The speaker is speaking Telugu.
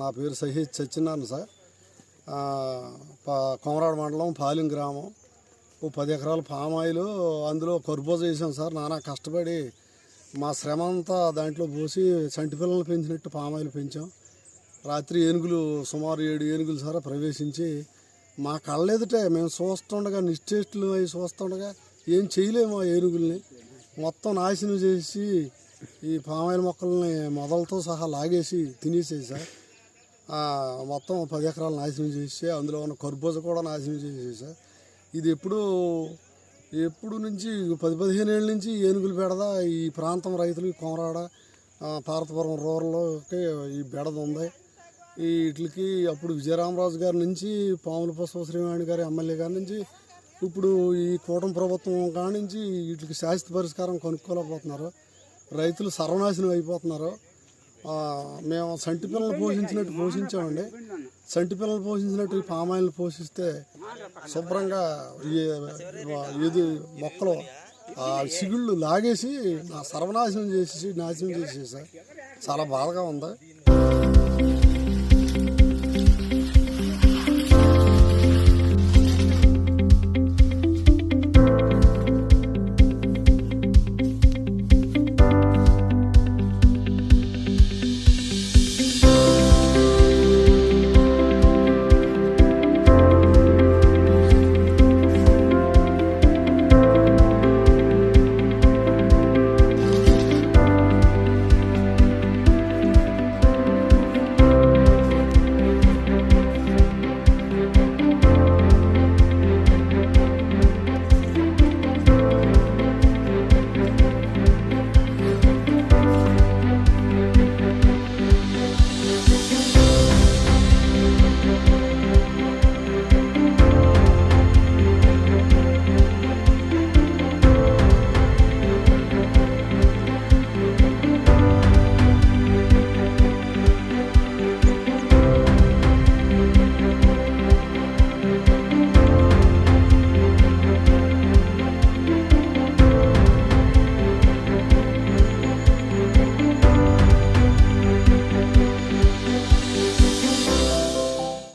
నా పేరు సహీద్ సత్యనారాయణ సార్. కొమరాడ మండలం పాలెం గ్రామం. 10 ఎకరాల పామాయిలు, అందులో కర్బూజా వేసాం సార్. నానా కష్టపడి మా శ్రమ అంతా దాంట్లో పోసి చంటి పిల్లలు పెంచినట్టు పామాయిలు పెంచాం. రాత్రి ఏనుగులు సుమారు 7 ఏనుగులు సార్ ప్రవేశించి మా కళ్ళెదుటే మేము చూస్తుండగా, నిశ్చేష్టులు అవి చూస్తుండగా ఏం చేయలేము. ఆ ఏనుగుల్ని మొత్తం నాశనం చేసి ఈ పామాయిల్ మొక్కల్ని మొదలతో సహా లాగేసి తినేసేది సార్. మొత్తం 10 ఎకరాలు నాశనం చేసి అందులో ఉన్న కర్బూజా కూడా నాశనం చేసేది సార్. ఇది ఎప్పుడు నుంచి 10-15 ఏళ్ళ నుంచి ఏనుగులు బెడద ఈ ప్రాంతం రైతులు కొమరాడ పార్వతపురం రూరల్కి ఈ బెడద ఉంది. వీటికి అప్పుడు విజయరామరాజు గారి నుంచి, పాముల పుష్ప శ్రీవాణి గారి ఎమ్మెల్యే గారి నుంచి, ఇప్పుడు ఈ కూటమి ప్రభుత్వం కాడి నుంచి వీటికి శాశ్వత పరిష్కారం కనుక్కోలేకపోతున్నారు. రైతులు సర్వనాశనం అయిపోతున్నారు. మేము సంటి పిల్లలు పోషించినట్టు పోషించామండి. సంటి పిల్లలు పోషించినట్టు ఈ పామాయిల్ని పోషిస్తే శుభ్రంగా ఇది మొక్కలు సిగుళ్ళు లాగేసి నాశనం చేసేసారు. చాలా బాధగా ఉంది.